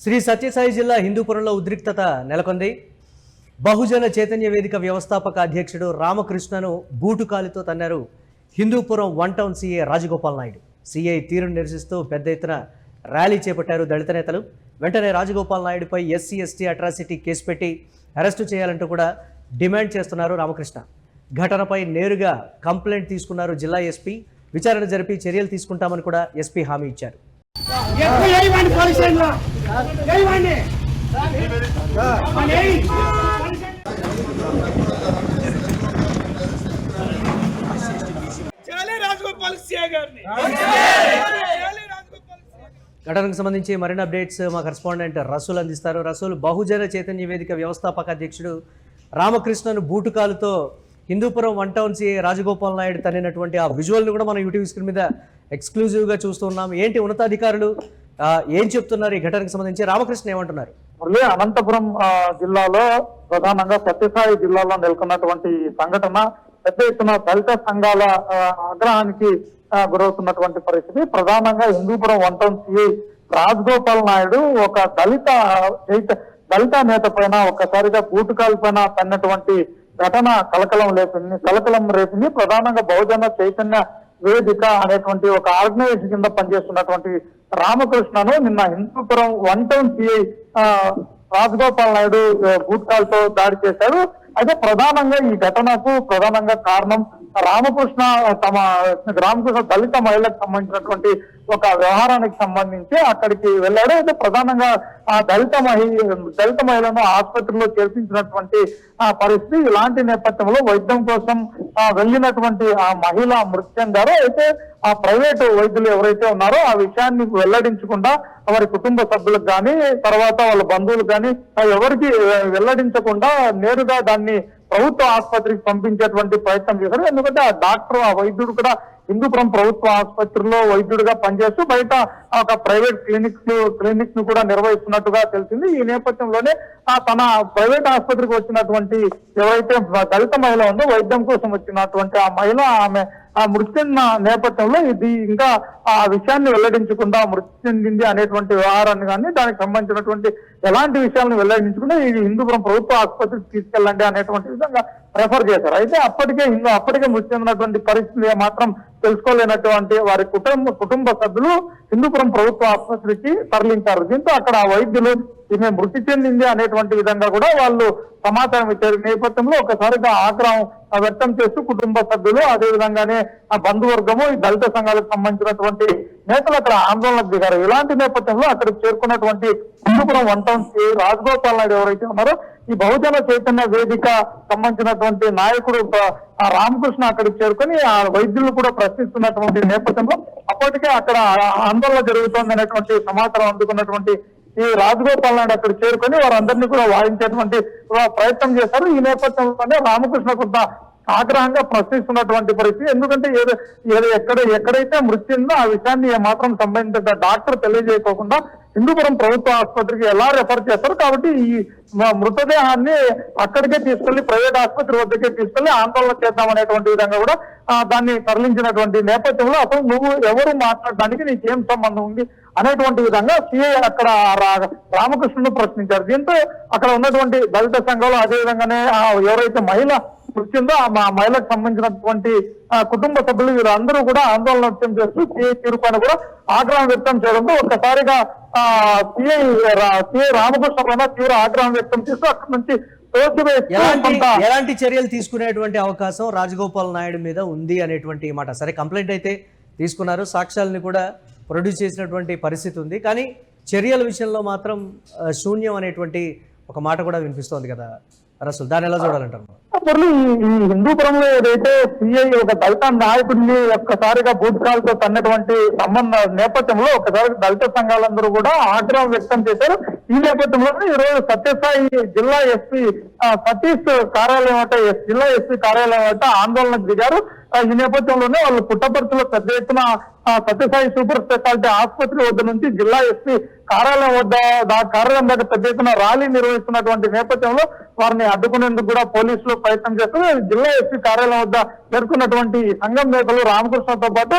శ్రీ సత్యసాయి జిల్లా హిందూపురంలో ఉద్రిక్తత నెలకొంది. బహుజన చైతన్య వేదిక వ్యవస్థాపక అధ్యక్షుడు రామకృష్ణను బూటుకాలితో తన్నారు Hindupuram one town CA Rajagopal Naidu. CI తీరును నిరసిస్తూ పెద్ద ఎత్తున ర్యాలీ చేపట్టారు దళిత నేతలు. వెంటనే రాజగోపాల్ నాయుడుపై ఎస్సీ ఎస్టీ అట్రాసిటీ కేసు పెట్టి అరెస్టు చేయాలంటూ కూడా డిమాండ్ చేస్తున్నారు రామకృష్ణ. ఘటనపై నేరుగా కంప్లైంట్ తీసుకున్నారు జిల్లా ఎస్పీ. విచారణ జరిపి చర్యలు తీసుకుంటామని కూడా ఎస్పీ హామీ ఇచ్చారు. ఘటనకు సంబంధించి మరిన్ని అప్డేట్స్ మా కరెస్పాండెంట్ రసూల్ అందిస్తారు. రసూల్, బహుజన చైతన్య వేదిక వ్యవస్థాపక అధ్యక్షుడు రామకృష్ణను బూటుకాలుతో Hindupuram one town CA Rajagopal Naidu తన్నినటువంటి ఆ విజువల్ని కూడా మనం యూట్యూబ్ స్క్రీన్ మీద ఎక్స్క్లూజివ్గా చూస్తున్నాం. ఏంటి ఉన్నతాధికారులు ఏం చెప్తున్నారు ఈ ఘటనకు సంబంధించి? రామకృష్ణ ఏమంటున్నారు? అనంతపురం జిల్లాలో ప్రధానంగా సత్యసాయి జిల్లాలో నెలకొన్నటువంటి సంఘటన పెద్ద ఎత్తున దళిత సంఘాల ఆగ్రహానికి గురవుతున్నటువంటి పరిస్థితి. ప్రధానంగా Hindupuram one town CI Rajagopal Naidu ఒక దళిత నేత పైన ఒక్కసారిగా బూటుకాల పైన తన్నటువంటి ఘటన కలకలం రేపింది. ప్రధానంగా బహుజన చైతన్య వేదిక అనేటువంటి ఒక ఆర్గనైజేషన్ కింద పనిచేస్తున్నటువంటి రామకృష్ణను నిన్న Hindupuram one town CI Rajagopal Naidu బూట్కాలతో దాడి చేశారు. అయితే ప్రధానంగా ఈ ఘటనకు కారణం రామకృష్ణ దళిత మహిళకు సంబంధించినటువంటి ఒక వ్యవహారానికి సంబంధించి అక్కడికి వెళ్ళాడు. అయితే ప్రధానంగా ఆ దళిత మహిళను ఆసుపత్రిలో చేర్పించినటువంటి పరిస్థితి. ఇలాంటి నేపథ్యంలో వైద్యం కోసం వెళ్ళినటువంటి ఆ మహిళ మృతి చెందారు. అయితే ఆ ప్రైవేటు వైద్యులు ఎవరైతే ఉన్నారో ఆ విషయాన్ని వెల్లడించకుండా వారి కుటుంబ సభ్యులకు కానీ తర్వాత వాళ్ళ బంధువులకు కానీ ఎవరికి వెల్లడించకుండా నేరుగా దాన్ని ప్రభుత్వ ఆసుపత్రికి పంపించేటువంటి ప్రయత్నం చేశారు. ఎందుకంటే ఆ డాక్టర్, ఆ వైద్యుడు కూడా హిందూపురం ప్రభుత్వ ఆసుపత్రిలో వైద్యుడిగా పనిచేస్తూ బయట ఒక ప్రైవేట్ క్లినిక్ ను కూడా నిర్వహిస్తున్నట్టుగా తెలిసింది. ఈ నేపథ్యంలోనే తన ప్రైవేట్ ఆసుపత్రికి వచ్చినటువంటి ఎవరైతే దళిత మహిళ ఉందో వైద్యం కోసం వచ్చినటువంటి ఆ మహిళ ఆమె మృతి చెందిన నేపథ్యంలో ఇది ఇంకా ఆ విషయాన్ని వెల్లడించకుండా మృతి చెందింది అనేటువంటి వ్యవహారాన్ని కానీ దానికి సంబంధించినటువంటి ఎలాంటి విషయాలను వెల్లడించకుండా ఇది హిందూపురం ప్రభుత్వ ఆసుపత్రికి తీసుకెళ్ళండి అనేటువంటి విధంగా రెఫర్ చేశారు. అయితే అప్పటికే మృతి చెందినటువంటి పరిస్థితి మాత్రం తెలుసుకోలేనటువంటి వారి కుటుంబ సభ్యులు హిందూపురం ప్రభుత్వ ఆసుపత్రికి తరలించారు. దీంతో అక్కడ ఆ వైద్యులు ఈమె మృతి చెందింది అనేటువంటి విధంగా కూడా వాళ్ళు సమాచారం ఇచ్చారు. నేపథ్యంలో ఒకసారిగా ఆగ్రహం వ్యక్తం చేస్తూ కుటుంబ సభ్యులు అదే విధంగానే ఆ బంధువర్గము ఈ దళిత సంఘాలకు సంబంధించినటువంటి నేతలు అక్కడ ఆందోళనకు దిగారు. ఇలాంటి నేపథ్యంలో అక్కడికి చేరుకున్నటువంటి హిందూపురం వన్ టౌన్ రాజగోపాల్ నాయుడు ఎవరైతే ఉన్నారో ఈ బహుజన చైతన్య వేదిక సంబంధించినటువంటి నాయకుడు రామకృష్ణ అక్కడికి చేరుకొని ఆ వైద్యులు కూడా ప్రశ్నిస్తున్నటువంటి నేపథ్యంలో అప్పటికే అక్కడ ఆందోళన జరుగుతోంది అనేటువంటి సమాచారం అందుకున్నటువంటి ఈ రాజగోపాల్ నాయుడు అక్కడ చేరుకొని వారందరినీ కూడా వాయించేటువంటి ప్రయత్నం చేశారు. ఈ నేపథ్యంలోనే రామకృష్ణ కొంత ఆగ్రహంగా ప్రశ్నిస్తున్నటువంటి పరిస్థితి. ఎందుకంటే ఎక్కడైతే మృతి చెందో ఆ విషయాన్ని మాత్రం సంబంధించిన డాక్టర్ తెలియజేయకోకుండా హిందూపురం ప్రభుత్వ ఆసుపత్రికి ఎలా రెఫర్ చేస్తారు. కాబట్టి ఈ మృతదేహాన్ని అక్కడికే తీసుకెళ్లి ప్రైవేట్ ఆసుపత్రి వద్దకే తీసుకెళ్లి ఆందోళన చేద్దామనేటువంటి విధంగా కూడా దాన్ని తరలించినటువంటి నేపథ్యంలో అసలు నువ్వు ఎవరు మాట్లాడడానికి నీకేం సంబంధం ఉంది అనేటువంటి విధంగా సిఐ అక్కడ రామకృష్ణను ప్రశ్నించారు. దీంతో అక్కడ ఉన్నటువంటి దళిత సంఘాలు అదే విధంగానే ఎవరైతే మహిళ మృతిందో ఆ మహిళకు సంబంధించినటువంటి కుటుంబ సభ్యులు వీరందరూ కూడా ఆందోళన వ్యక్తం చేస్తూ సిఐ తీరు పైన కూడా ఆగ్రహం వ్యక్తం చేయడంతో ఒక్కసారిగా సిఐ రామకృష్ణ పైన తీవ్ర ఆగ్రహం వ్యక్తం చేస్తూ అక్కడి నుంచి ఎలాంటి చర్యలు తీసుకునేటువంటి అవకాశం రాజగోపాల్ నాయుడు మీద ఉంది అనేటువంటి మాట. సరే, కంప్లైంట్ అయితే తీసుకున్నారు, సాక్ష్యాలను కూడా ప్రొడ్యూస్ చేసినటువంటి పరిస్థితి ఉంది. కానీ చర్యల విషయంలో మాత్రం శూన్యం అనేటువంటి ఒక మాట కూడా వినిపిస్తోంది కదా రసూల్, దాన్ని ఎలా చూడాలంటారు? ఈ హిందూపురంలో ఏదైతే సిఐ ఒక దళిత నాయకుడిని ఒక్కసారిగా బూట్కాలతో తన్నటువంటి నేపథ్యంలో ఒకసారి దళిత సంఘాలందరూ కూడా ఆగ్రహం వ్యక్తం చేశారు. ఈ నేపథ్యంలో ఈ రోజు సత్యసాయి జిల్లా ఎస్పీ సతీష్ కార్యాలయం జిల్లా ఎస్పీ కార్యాలయం ఆందోళనకు దిగారు. ఈ నేపథ్యంలోనే వాళ్ళు పుట్టపర్తిలో పెద్ద ఎత్తున సత్యసాయి సూపర్ స్పెషాలిటీ ఆసుపత్రి వద్ద నుంచి జిల్లా ఎస్పీ కార్యాలయం దాకా పెద్ద ఎత్తున ర్యాలీ నిర్వహిస్తున్నటువంటి నేపథ్యంలో వారిని అడ్డుకునేందుకు కూడా పోలీసులు ప్రయత్నం చేస్తున్నారు. జిల్లా ఎస్పీ కార్యాలయం వద్ద చేరుకున్నటువంటి సంఘం నేతలు రామకృష్ణతో పాటు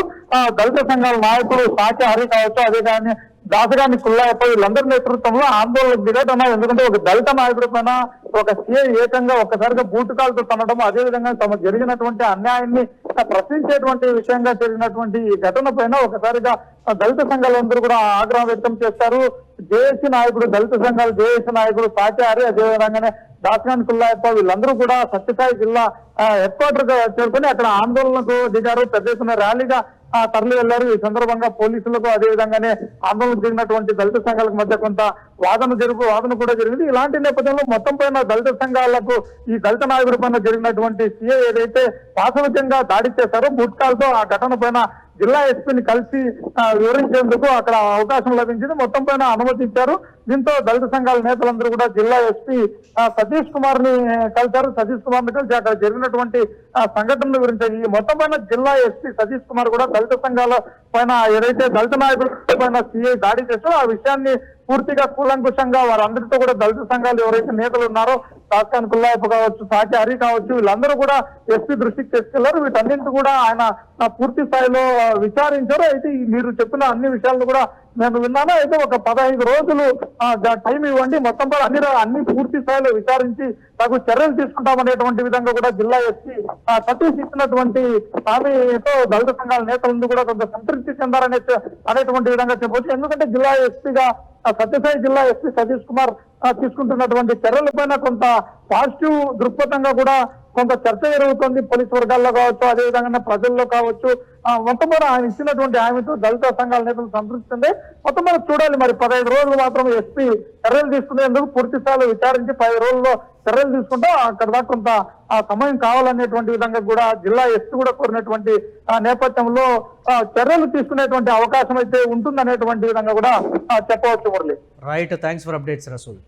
దళిత సంఘాల నాయకులు సాకి హరి కావచ్చు, అదే కానీ దాసగాని కుల్లాయప్ప వీళ్ళందరి నేతృత్వంలో ఆందోళనకు దిగటం. ఎందుకంటే ఒక దళిత నాయకుడి పైన ఒక సీఐ ఏకంగా ఒక్కసారిగా బూటుకాలతో తనడం, అదేవిధంగా తమ జరిగినటువంటి అన్యాయాన్ని ప్రశ్నించేటువంటి విషయంగా జరిగినటువంటి ఈ ఘటన పైన ఒకసారిగా దళిత సంఘాలందరూ కూడా ఆగ్రహం వ్యక్తం చేస్తారు. జేఏసీ నాయకుడు, దళిత సంఘాల జేఏసీ నాయకుడు సాచారి, అదేవిధంగానే దాసగాని కుల్లాయప్ప వీళ్ళందరూ కూడా సత్యసాయి జిల్లా హెడ్ క్వార్టర్ గా చేరుకొని అక్కడ ఆందోళనకు దిగారు. పెద్ద ఎత్తున ర్యాలీగా తరలి వెళ్లారు. ఈ సందర్భంగా పోలీసులకు అదేవిధంగానే ఆందోళన జరిగినటువంటి దళిత సంఘాలకు మధ్య కొంత వాదన కూడా జరిగింది. ఇలాంటి నేపథ్యంలో మొత్తం పైన దళిత సంఘాలకు ఈ దళిత నాయకుడి పైన జరిగినటువంటి సీఏ ఏదైతే పాశవికంగా దాడి చేశారో బూట్కాలతో, ఆ ఘటన పైన జిల్లా ఎస్పీని కలిసి వివరించేందుకు అక్కడ అవకాశం లభించింది. మొత్తం పైన అనుమతించారు. దీంతో దళిత సంఘాల నేతలందరూ కూడా జిల్లా ఎస్పీ సతీష్ కుమార్ ని కలిశారు. సతీష్ కుమార్ ని కలిసి అక్కడ జరిగినటువంటి సంఘటనల గురించి ఈ మొత్తం పైన జిల్లా ఎస్పీ సతీష్ కుమార్ కూడా దళిత సంఘాల పైన ఏదైతే దళిత నాయకుల పైన సీఐ దాడి చేస్తారో ఆ విషయాన్ని పూర్తిగా కూలంకుషంగా వారందరితో కూడా దళిత సంఘాలు ఎవరైతే నేతలు ఉన్నారో దాసగాని కుల్లాయప్ప కావచ్చు, సాకి హరి కావచ్చు, వీళ్ళందరూ కూడా ఎస్పీ దృష్టికి తీసుకెళ్లారు. వీటన్నింటి కూడా ఆయన పూర్తి స్థాయిలో విచారించారు. అయితే మీరు చెప్పిన అన్ని విషయాలను కూడా నేను విన్నాను. అయితే ఒక 15 రోజులు టైం ఇవ్వండి, మొత్తం అన్ని పూర్తి స్థాయిలో విచారించి తగు చర్యలు తీసుకుంటామనేటువంటి విధంగా కూడా జిల్లా ఎస్పీ సతీష్ ఇచ్చినటువంటి హామీతో దళిత సంఘాల నేతలందరూ కూడా కొంత సంతృప్తి అనేటువంటి విధంగా చెప్పవచ్చు. ఎందుకంటే జిల్లా ఎస్పీగా సత్యసాయి జిల్లా ఎస్పీ సతీష్ కుమార్ తీసుకుంటున్నటువంటి చర్యలపైన కొంత పాజిటివ్ దృక్పథంగా కూడా కొంత చర్చ జరుగుతుంది. పోలీసు వర్గాల్లో కావచ్చు, అదేవిధంగా ప్రజల్లో కావచ్చు. మొత్తం మీద ఆయన ఇచ్చినటువంటి హామీతో దళిత సంఘాల నేతలు సంతృప్తి. మొత్తం మీద చూడాలి మరి 15 రోజులు మాత్రం ఎస్పీ చర్యలు తీసుకునేందుకు పూర్తి స్థాయిలో విచారించి 10 రోజుల్లో చర్యలు తీసుకుంటే అక్కడ దాకా కొంత సమయం కావాలనేటువంటి విధంగా కూడా జిల్లా ఎస్పీ కూడా కోరినటువంటి నేపథ్యంలో చర్యలు తీసుకునేటువంటి అవకాశం అయితే ఉంటుందనేటువంటి విధంగా కూడా చెప్పవచ్చు Murali. Right, thanks for updates Rasool.